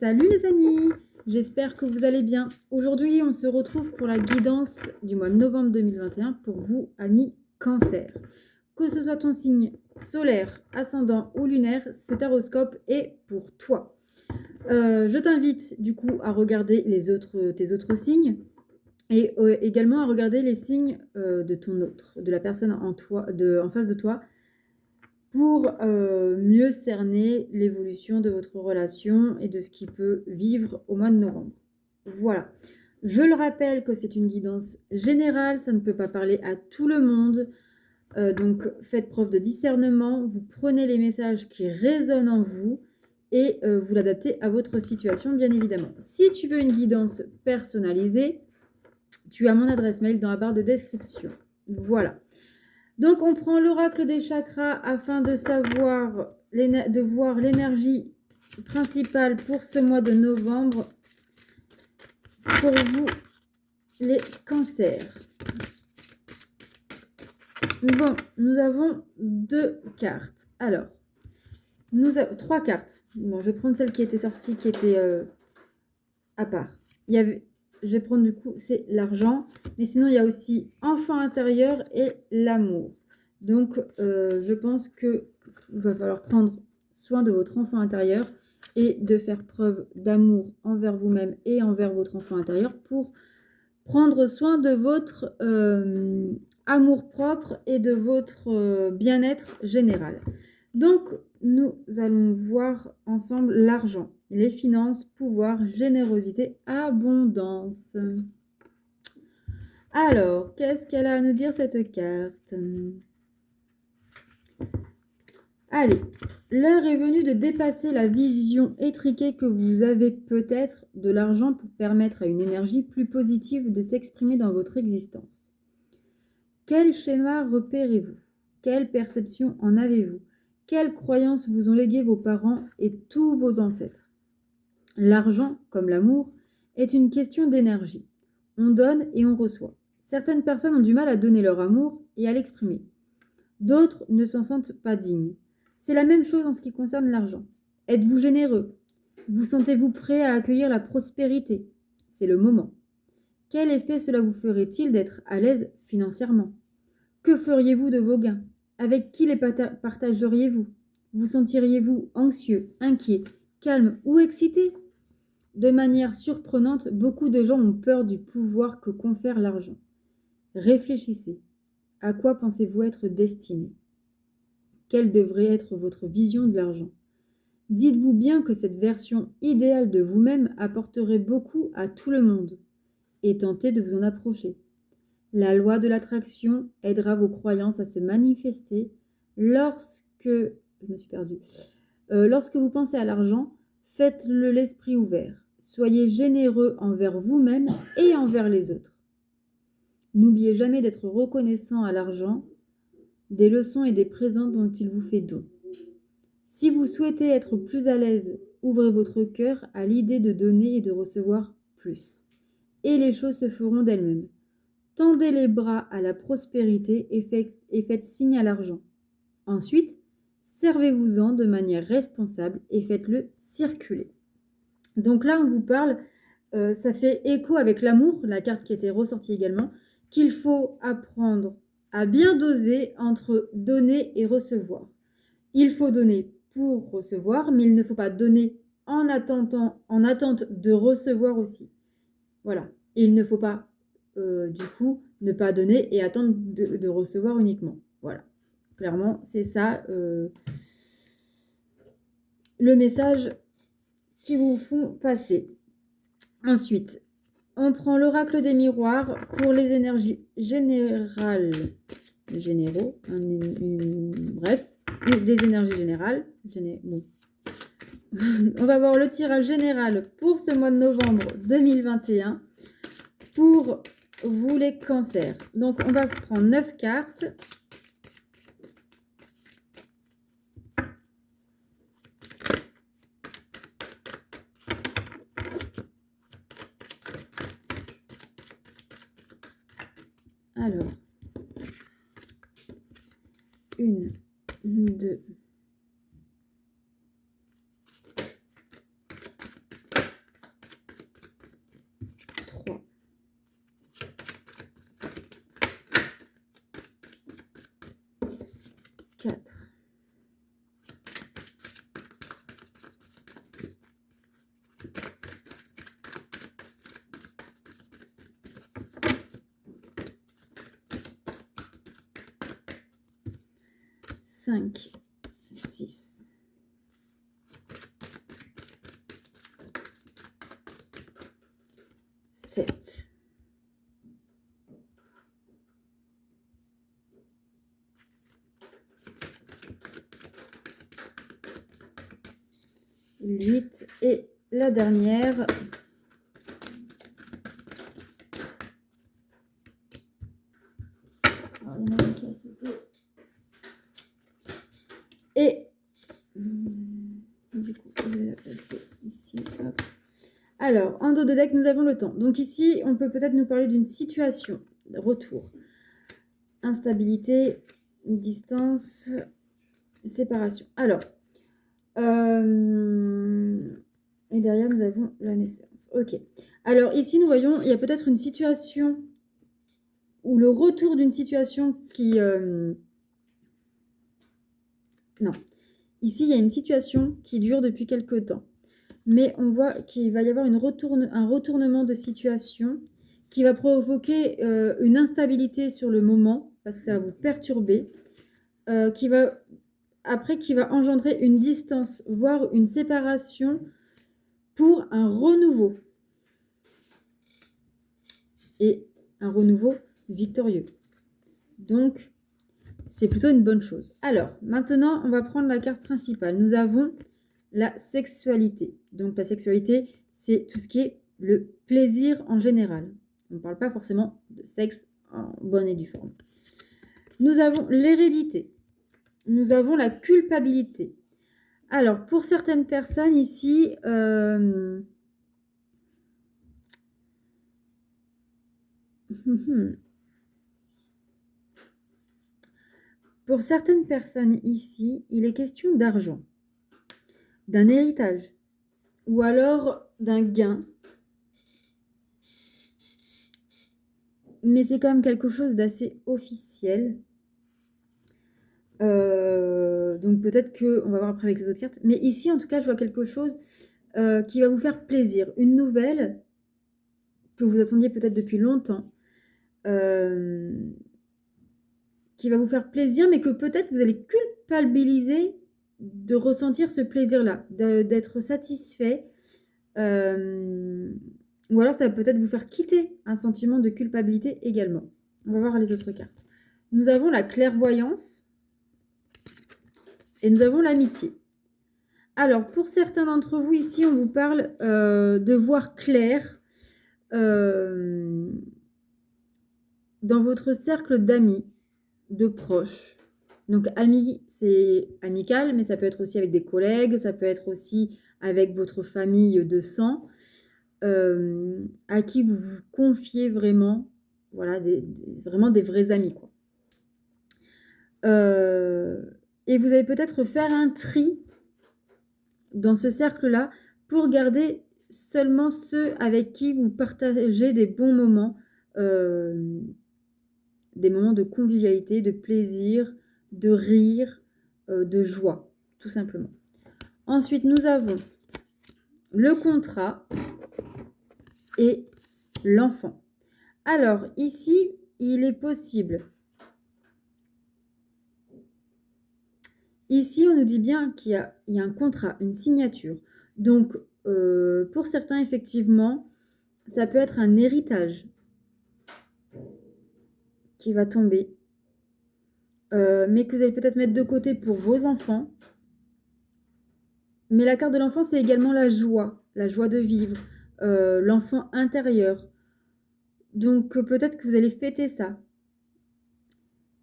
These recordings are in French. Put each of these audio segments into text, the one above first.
Salut les amis, j'espère que vous allez bien. Aujourd'hui, on se retrouve pour la guidance du mois de novembre 2021 pour vous, amis Cancer. Que ce soit ton signe solaire, ascendant ou lunaire, ce taroscope est pour toi. Je t'invite du coup à regarder tes autres signes et également à regarder les signes de la personne en face de toi, pour mieux cerner l'évolution de votre relation et de ce qui peut vivre au mois de novembre. Voilà. Je le rappelle que c'est une guidance générale, ça ne peut pas parler à tout le monde. Donc faites preuve de discernement, vous prenez les messages qui résonnent en vous et vous l'adaptez à votre situation, bien évidemment. Si tu veux une guidance personnalisée, tu as mon adresse mail dans la barre de description. Voilà. Donc, on prend l'oracle des chakras afin de voir l'énergie principale pour ce mois de novembre pour vous, les cancers. Bon, nous avons deux cartes. Alors, nous avons trois cartes. Bon, je vais prendre celle qui était sortie, qui était à part. Je vais prendre du coup, c'est l'argent. Mais sinon, il y a aussi enfant intérieur et l'amour. Donc, je pense qu'il va falloir prendre soin de votre enfant intérieur et de faire preuve d'amour envers vous-même et envers votre enfant intérieur pour prendre soin de votre amour-propre et de votre bien-être général. Donc, nous allons voir ensemble l'argent, les finances, pouvoir, générosité, abondance. Alors, qu'est-ce qu'elle a à nous dire cette carte? Allez, l'heure est venue de dépasser la vision étriquée que vous avez peut-être de l'argent pour permettre à une énergie plus positive de s'exprimer dans votre existence. Quel schéma repérez-vous? Quelle perception en avez-vous? Quelles croyances vous ont légué vos parents et tous vos ancêtres? L'argent, comme l'amour, est une question d'énergie. On donne et on reçoit. Certaines personnes ont du mal à donner leur amour et à l'exprimer. D'autres ne s'en sentent pas dignes. C'est la même chose en ce qui concerne l'argent. Êtes-vous généreux? Vous sentez-vous prêt à accueillir la prospérité? C'est le moment. Quel effet cela vous ferait-il d'être à l'aise financièrement? Que feriez-vous de vos gains? Avec qui les partageriez-vous? Vous sentiriez-vous anxieux, inquiet, calme ou excité? De manière surprenante, beaucoup de gens ont peur du pouvoir que confère l'argent. Réfléchissez. À quoi pensez-vous être destiné? Quelle devrait être votre vision de l'argent? Dites-vous bien que cette version idéale de vous-même apporterait beaucoup à tout le monde et tentez de vous en approcher. La loi de l'attraction aidera vos croyances à se manifester lorsque vous pensez à l'argent, faites-le l'esprit ouvert. Soyez généreux envers vous-même et envers les autres. N'oubliez jamais d'être reconnaissant à l'argent, des leçons et des présents dont il vous fait don. Si vous souhaitez être plus à l'aise, ouvrez votre cœur à l'idée de donner et de recevoir plus. Et les choses se feront d'elles-mêmes. Tendez les bras à la prospérité et faites signe à l'argent. Ensuite, servez-vous-en de manière responsable et faites-le circuler. Donc là, on vous parle, ça fait écho avec l'amour, la carte qui était ressortie également, qu'il faut apprendre à bien doser entre donner et recevoir. Il faut donner pour recevoir, mais il ne faut pas donner en attente de recevoir aussi. Voilà. Et il ne faut pas, du coup, ne pas donner et attendre de recevoir uniquement. Voilà. Clairement, c'est ça le message qu'ils vous font passer. Ensuite, on prend l'oracle des miroirs pour les énergies générales. Généraux. Bref, des énergies générales. Bon. On va voir le tirage général pour ce mois de novembre 2021 pour vous les cancers. Donc, on va prendre 9 cartes. Alors, 1, 2, 5, 6. 7. 8 et la dernière. Alors, il y en a une qui a sauté. Et du coup, je vais la placer ici. Hop. Alors, en dos de deck, nous avons le temps. Donc ici, on peut peut-être nous parler d'une situation. Retour. Instabilité, distance, séparation. Alors, et derrière, nous avons la naissance. Ok. Alors ici, nous voyons, il y a peut-être une situation ou le retour d'une situation qui... Non. Ici, il y a une situation qui dure depuis quelque temps. Mais on voit qu'il va y avoir un retournement de situation qui va provoquer une instabilité sur le moment, parce que ça va vous perturber, qui va engendrer une distance, voire une séparation pour un renouveau. Et un renouveau victorieux. Donc, c'est plutôt une bonne chose. Alors, maintenant, on va prendre la carte principale. Nous avons la sexualité. Donc, la sexualité, c'est tout ce qui est le plaisir en général. On ne parle pas forcément de sexe en bonne et due forme. Nous avons l'hérédité. Nous avons la culpabilité. Alors, pour certaines personnes ici, pour certaines personnes ici, il est question d'argent, d'un héritage, ou alors d'un gain. Mais c'est quand même quelque chose d'assez officiel. Donc peut-être qu'on va voir après avec les autres cartes. Mais ici, en tout cas, je vois quelque chose qui va vous faire plaisir. Une nouvelle que vous attendiez peut-être depuis longtemps. Qui va vous faire plaisir, mais que peut-être vous allez culpabiliser de ressentir ce plaisir-là, d'être satisfait. Ou alors ça va peut-être vous faire quitter un sentiment de culpabilité également. On va voir les autres cartes. Nous avons la clairvoyance et nous avons l'amitié. Alors, pour certains d'entre vous ici, on vous parle de voir clair dans votre cercle d'amis, de proches. Donc, amis, c'est amical, mais ça peut être aussi avec des collègues, ça peut être aussi avec votre famille de sang, à qui vous vous confiez vraiment, voilà, vraiment des vrais amis, quoi. Et vous allez peut-être faire un tri dans ce cercle-là pour garder seulement ceux avec qui vous partagez des bons moments, des moments de convivialité, de plaisir, de rire, de joie, tout simplement. Ensuite, nous avons le contrat et l'enfant. Alors, ici, il est possible. Ici, on nous dit bien qu'il y a un contrat, une signature. Donc, pour certains, effectivement, ça peut être un héritage qui va tomber, mais que vous allez peut-être mettre de côté pour vos enfants. Mais la carte de l'enfant, c'est également la joie de vivre, l'enfant intérieur. Donc, peut-être que vous allez fêter ça.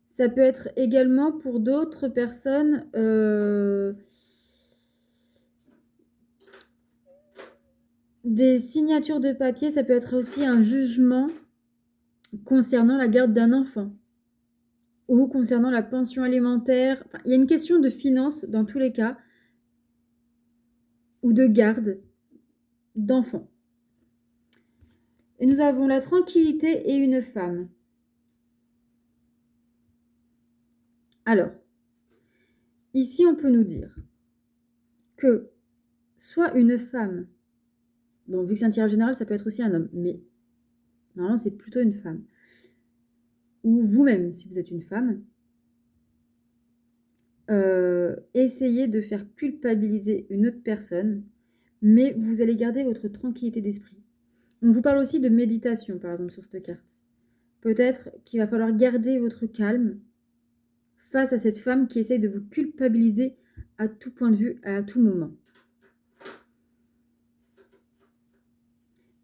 Ça peut être également pour d'autres personnes des signatures de papier. Ça peut être aussi un jugement concernant la garde d'un enfant ou concernant la pension alimentaire. Enfin, il y a une question de finance dans tous les cas ou de garde d'enfants. Et nous avons la tranquillité et une femme. Alors, ici, on peut nous dire que soit une femme, bon, vu que c'est un tirage général, ça peut être aussi un homme, mais normalement, c'est plutôt une femme. Ou vous-même, si vous êtes une femme, essayez de faire culpabiliser une autre personne, mais vous allez garder votre tranquillité d'esprit. On vous parle aussi de méditation, par exemple, sur cette carte. Peut-être qu'il va falloir garder votre calme face à cette femme qui essaye de vous culpabiliser à tout point de vue, à tout moment.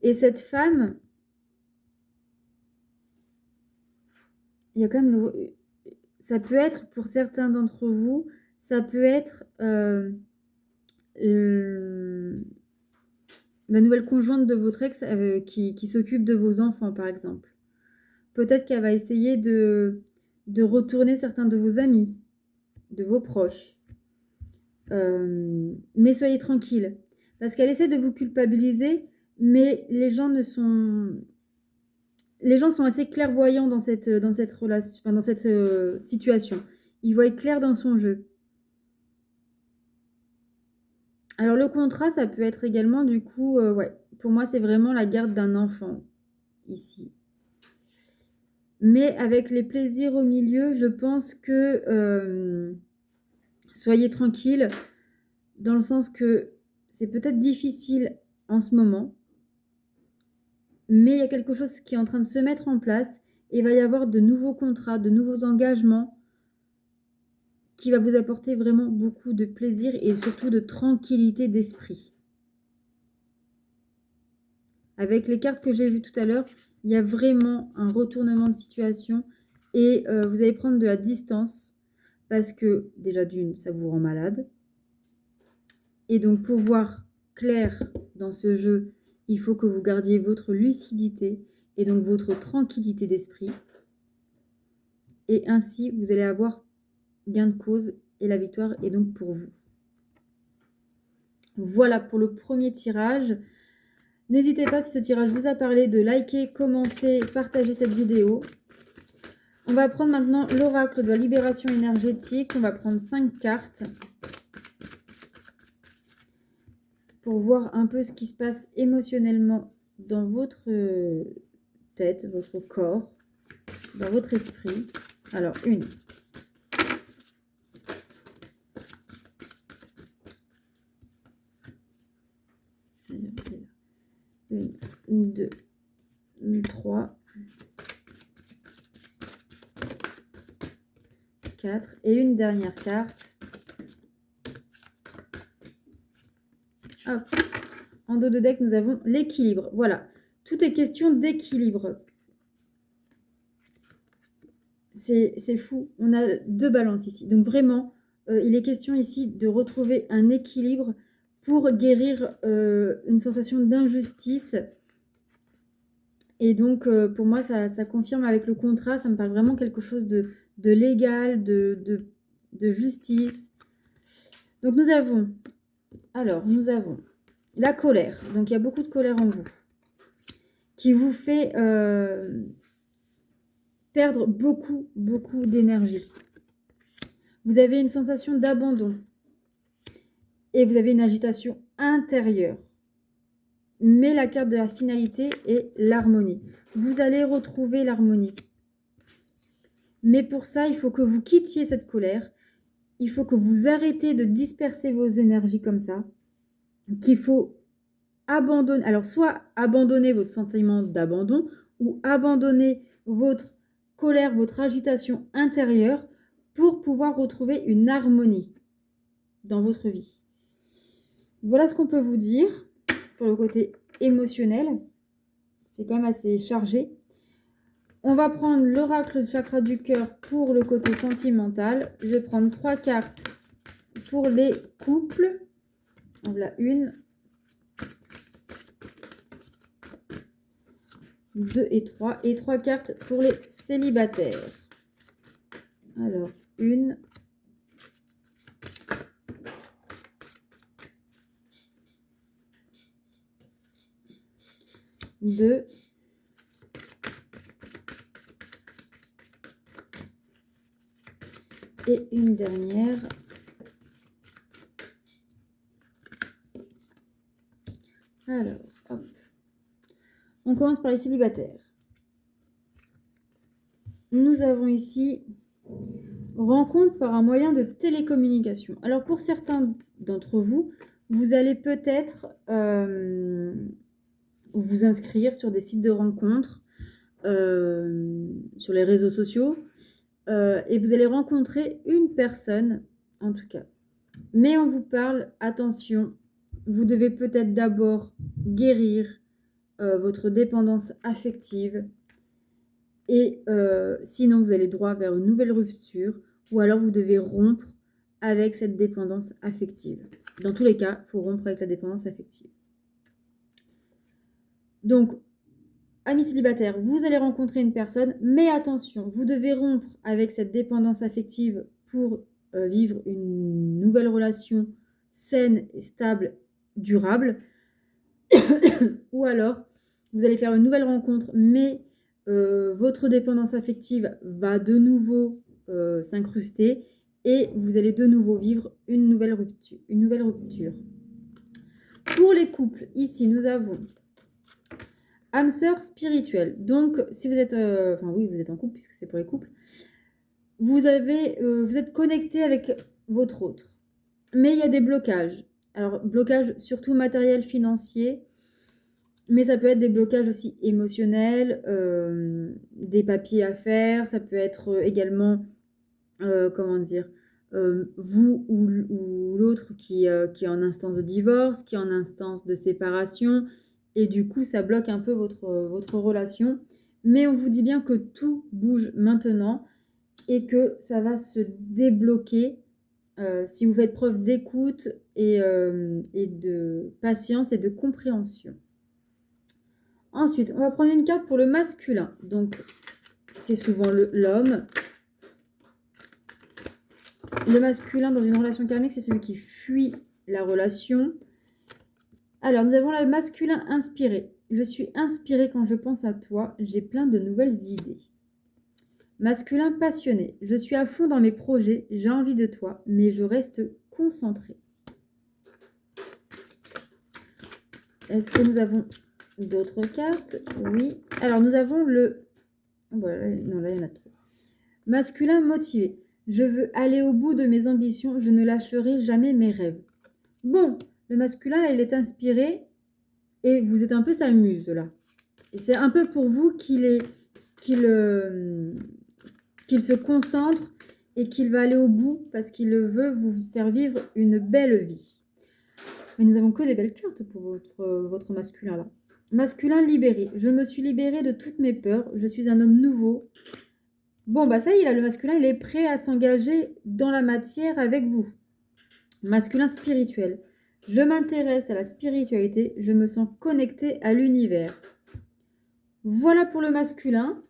Et cette femme, il y a quand même ça peut être, pour certains d'entre vous, ça peut être la nouvelle conjointe de votre ex qui s'occupe de vos enfants, par exemple. Peut-être qu'elle va essayer de retourner certains de vos amis, de vos proches. Mais soyez tranquille, parce qu'elle essaie de vous culpabiliser, mais les gens sont assez clairvoyants dans cette relation, enfin, dans cette situation. Ils voient clair dans son jeu. Alors le contrat, ça peut être également du coup, ouais, pour moi c'est vraiment la garde d'un enfant ici. Mais avec les plaisirs au milieu, je pense que soyez tranquille, dans le sens que c'est peut-être difficile en ce moment, mais il y a quelque chose qui est en train de se mettre en place et il va y avoir de nouveaux contrats, de nouveaux engagements qui va vous apporter vraiment beaucoup de plaisir et surtout de tranquillité d'esprit. Avec les cartes que j'ai vues tout à l'heure, il y a vraiment un retournement de situation et vous allez prendre de la distance parce que déjà d'une, ça vous rend malade. Et donc pour voir clair dans ce jeu, il faut que vous gardiez votre lucidité et donc votre tranquillité d'esprit. Et ainsi, vous allez avoir gain de cause et la victoire est donc pour vous. Voilà pour le premier tirage. N'hésitez pas, si ce tirage vous a parlé, de liker, commenter, partager cette vidéo. On va prendre maintenant l'oracle de la libération énergétique. On va prendre 5 cartes pour voir un peu ce qui se passe émotionnellement dans votre tête, votre corps, dans votre esprit. Alors, une. Une, deux, 3, 4 et une dernière carte. Hop. En dos de deck, nous avons l'équilibre. Voilà, tout est question d'équilibre. C'est fou, on a 2 balances ici. Donc vraiment, il est question ici de retrouver un équilibre pour guérir une sensation d'injustice. Et donc, pour moi, ça confirme avec le contrat, ça me parle vraiment quelque chose de légal, de justice. Donc, nous avons la colère. Donc, il y a beaucoup de colère en vous qui vous fait perdre beaucoup d'énergie. Vous avez une sensation d'abandon et vous avez une agitation intérieure. Mais la carte de la finalité est l'harmonie. Vous allez retrouver l'harmonie. Mais pour ça, il faut que vous quittiez cette colère. Il faut que vous arrêtez de disperser vos énergies comme ça. Qu'il faut abandonner. Alors, soit abandonner votre sentiment d'abandon ou abandonner votre colère, votre agitation intérieure pour pouvoir retrouver une harmonie dans votre vie. Voilà ce qu'on peut vous dire pour le côté émotionnel. C'est quand même assez chargé. On va prendre l'oracle de chakra du cœur pour le côté sentimental. Je vais prendre 3 cartes pour les couples. Voilà, 1, 2 et 3. Et 3 cartes pour les célibataires. Alors, 1, 2 et une dernière. Alors, hop. On commence par les célibataires. Nous avons ici Rencontre par un moyen de télécommunication. Alors pour certains d'entre vous, vous allez peut-être vous inscrire sur des sites de rencontres, sur les réseaux sociaux, et vous allez rencontrer une personne, en tout cas. Mais on vous parle, attention, vous devez peut-être d'abord guérir votre dépendance affective, et sinon vous allez droit vers une nouvelle rupture, ou alors vous devez rompre avec cette dépendance affective. Dans tous les cas, il faut rompre avec la dépendance affective. Donc, amis célibataires, vous allez rencontrer une personne, mais attention, vous devez rompre avec cette dépendance affective pour vivre une nouvelle relation saine et stable, durable. Ou alors, vous allez faire une nouvelle rencontre, mais votre dépendance affective va de nouveau s'incruster et vous allez de nouveau vivre une nouvelle rupture. Pour les couples, ici, nous avons âme sœur spirituelle. Donc, si vous êtes, vous êtes en couple puisque c'est pour les couples, vous êtes connecté avec votre autre. Mais il y a des blocages. Alors, blocages surtout matériels, financiers, mais ça peut être des blocages aussi émotionnels, des papiers à faire, ça peut être également, vous ou l'autre qui est en instance de divorce, qui est en instance de séparation, et du coup ça bloque un peu votre relation. Mais on vous dit bien que tout bouge maintenant et que ça va se débloquer si vous faites preuve d'écoute et de patience et de compréhension. Ensuite, on va prendre une carte pour le masculin. Donc, c'est souvent l'homme. Le masculin dans une relation karmique, c'est celui qui fuit la relation. Alors, nous avons le masculin inspiré. Je suis inspiré quand je pense à toi. J'ai plein de nouvelles idées. Masculin passionné. Je suis à fond dans mes projets. J'ai envie de toi, mais je reste concentré. Est-ce que nous avons d'autres cartes? Oui. Alors, nous avons le... Voilà, non, là, il y en a trop. Masculin motivé. Je veux aller au bout de mes ambitions. Je ne lâcherai jamais mes rêves. Bon, le masculin, là, il est inspiré. Et vous êtes un peu sa muse, là. Et c'est un peu pour vous qu'il se concentre et qu'il va aller au bout parce qu'il veut vous faire vivre une belle vie. Mais nous avons que des belles cartes pour votre masculin, là. Masculin libéré. Je me suis libérée de toutes mes peurs. Je suis un homme nouveau. Bon, bah ça y est, là, le masculin, il est prêt à s'engager dans la matière avec vous. Masculin spirituel. Je m'intéresse à la spiritualité. Je me sens connectée à l'univers. Voilà pour le masculin.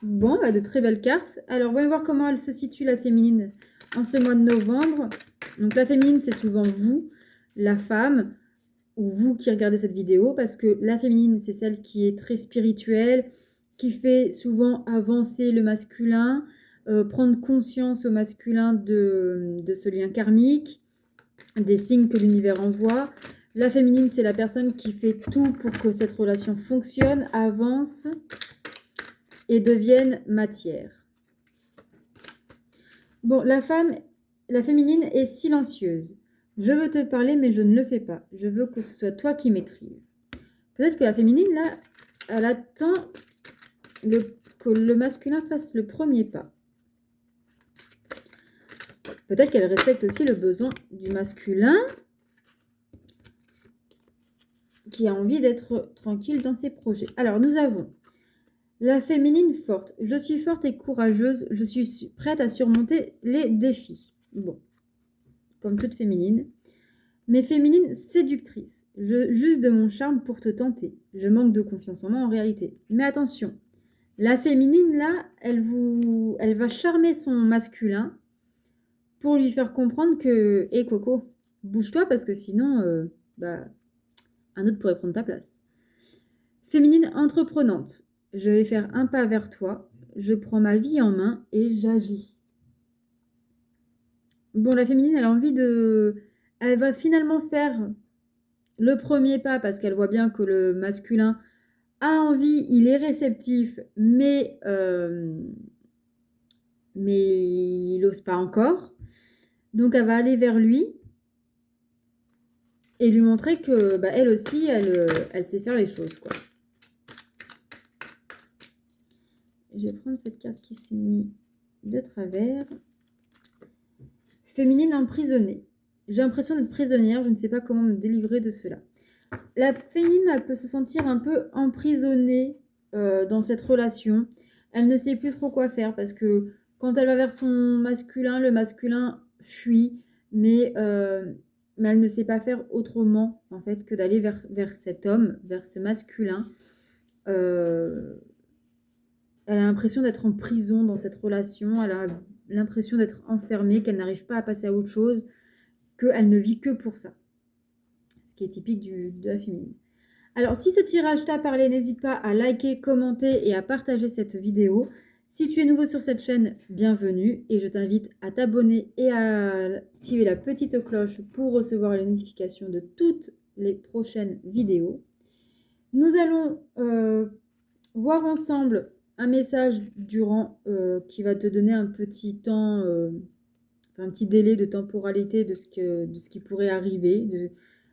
Bon, bah de très belles cartes. Alors, voyons voir comment elle se situe, la féminine, en ce mois de novembre. Donc, la féminine, c'est souvent vous, la femme, ou vous qui regardez cette vidéo, parce que la féminine, c'est celle qui est très spirituelle, qui fait souvent avancer le masculin, prendre conscience au masculin de ce lien karmique, des signes que l'univers envoie. La féminine, c'est la personne qui fait tout pour que cette relation fonctionne, avance et devienne matière. Bon, la féminine est silencieuse. Je veux te parler, mais je ne le fais pas. Je veux que ce soit toi qui m'écrives. Peut-être que la féminine, là, elle attend que le masculin fasse le premier pas. Peut-être qu'elle respecte aussi le besoin du masculin qui a envie d'être tranquille dans ses projets. Alors, nous avons la féminine forte. Je suis forte et courageuse. Je suis prête à surmonter les défis. Bon, comme toute féminine. Mais féminine séductrice. J'use de mon charme pour te tenter. Je manque de confiance en moi en réalité. Mais attention, la féminine, là, elle va charmer son masculin pour lui faire comprendre que, hé Coco, bouge-toi parce que sinon, un autre pourrait prendre ta place. Féminine entreprenante. Je vais faire un pas vers toi. Je prends ma vie en main et j'agis. Bon, la féminine, elle a envie de... Elle va finalement faire le premier pas parce qu'elle voit bien que le masculin a envie, il est réceptif, mais mais il n'ose pas encore. Donc, elle va aller vers lui et lui montrer que bah, elle aussi, elle sait faire les choses, quoi. Je vais prendre cette carte qui s'est mise de travers. Féminine emprisonnée. J'ai l'impression d'être prisonnière, je ne sais pas comment me délivrer de cela. La féminine, elle peut se sentir un peu emprisonnée dans cette relation. Elle ne sait plus trop quoi faire parce que quand elle va vers son masculin, le masculin fuit, mais elle ne sait pas faire autrement en fait que d'aller vers cet homme, vers ce masculin. Elle a l'impression d'être en prison dans cette relation, elle a l'impression d'être enfermée, qu'elle n'arrive pas à passer à autre chose, qu'elle ne vit que pour ça. Ce qui est typique de la féminine. Alors, si ce tirage t'a parlé, n'hésite pas à liker, commenter et à partager cette vidéo. Si tu es nouveau sur cette chaîne, bienvenue et je t'invite à t'abonner et à activer la petite cloche pour recevoir les notifications de toutes les prochaines vidéos. Nous allons voir ensemble un message durant qui va te donner un petit temps, un petit délai de temporalité de ce qui pourrait arriver,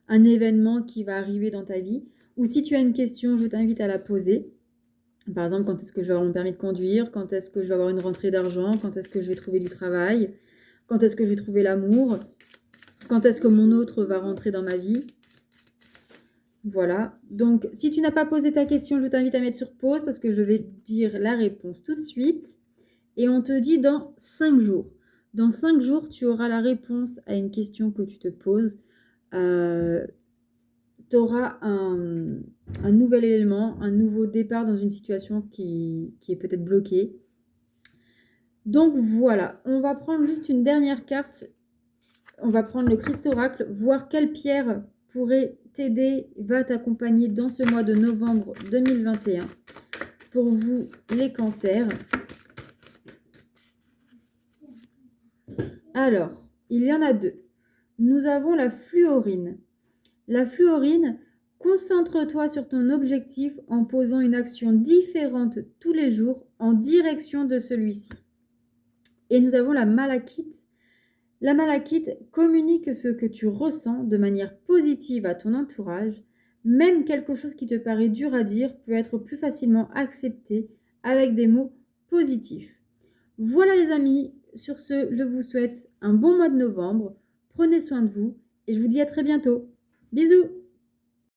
un événement qui va arriver dans ta vie. Ou si tu as une question, je t'invite à la poser. Par exemple, quand est-ce que je vais avoir mon permis de conduire? Quand est-ce que je vais avoir une rentrée d'argent? Quand est-ce que je vais trouver du travail? Quand est-ce que je vais trouver l'amour? Quand est-ce que mon autre va rentrer dans ma vie? Voilà. Donc, si tu n'as pas posé ta question, je t'invite à mettre sur pause parce que je vais dire la réponse tout de suite. Et on te dit dans 5 jours. Dans 5 jours, tu auras la réponse à une question que tu te poses. Tu auras un nouvel élément, un nouveau départ dans une situation qui est peut-être bloquée. Donc voilà, on va prendre juste une dernière carte. On va prendre le Christ Oracle, voir quelle pierre pourrait t'aider, va t'accompagner dans ce mois de novembre 2021. Pour vous, les cancers. Alors, il y en a 2. Nous avons la fluorine. La fluorine, concentre-toi sur ton objectif en posant une action différente tous les jours en direction de celui-ci. Et nous avons la malachite. La malachite communique ce que tu ressens de manière positive à ton entourage. Même quelque chose qui te paraît dur à dire peut être plus facilement accepté avec des mots positifs. Voilà les amis, sur ce, je vous souhaite un bon mois de novembre. Prenez soin de vous et je vous dis à très bientôt. Bisous!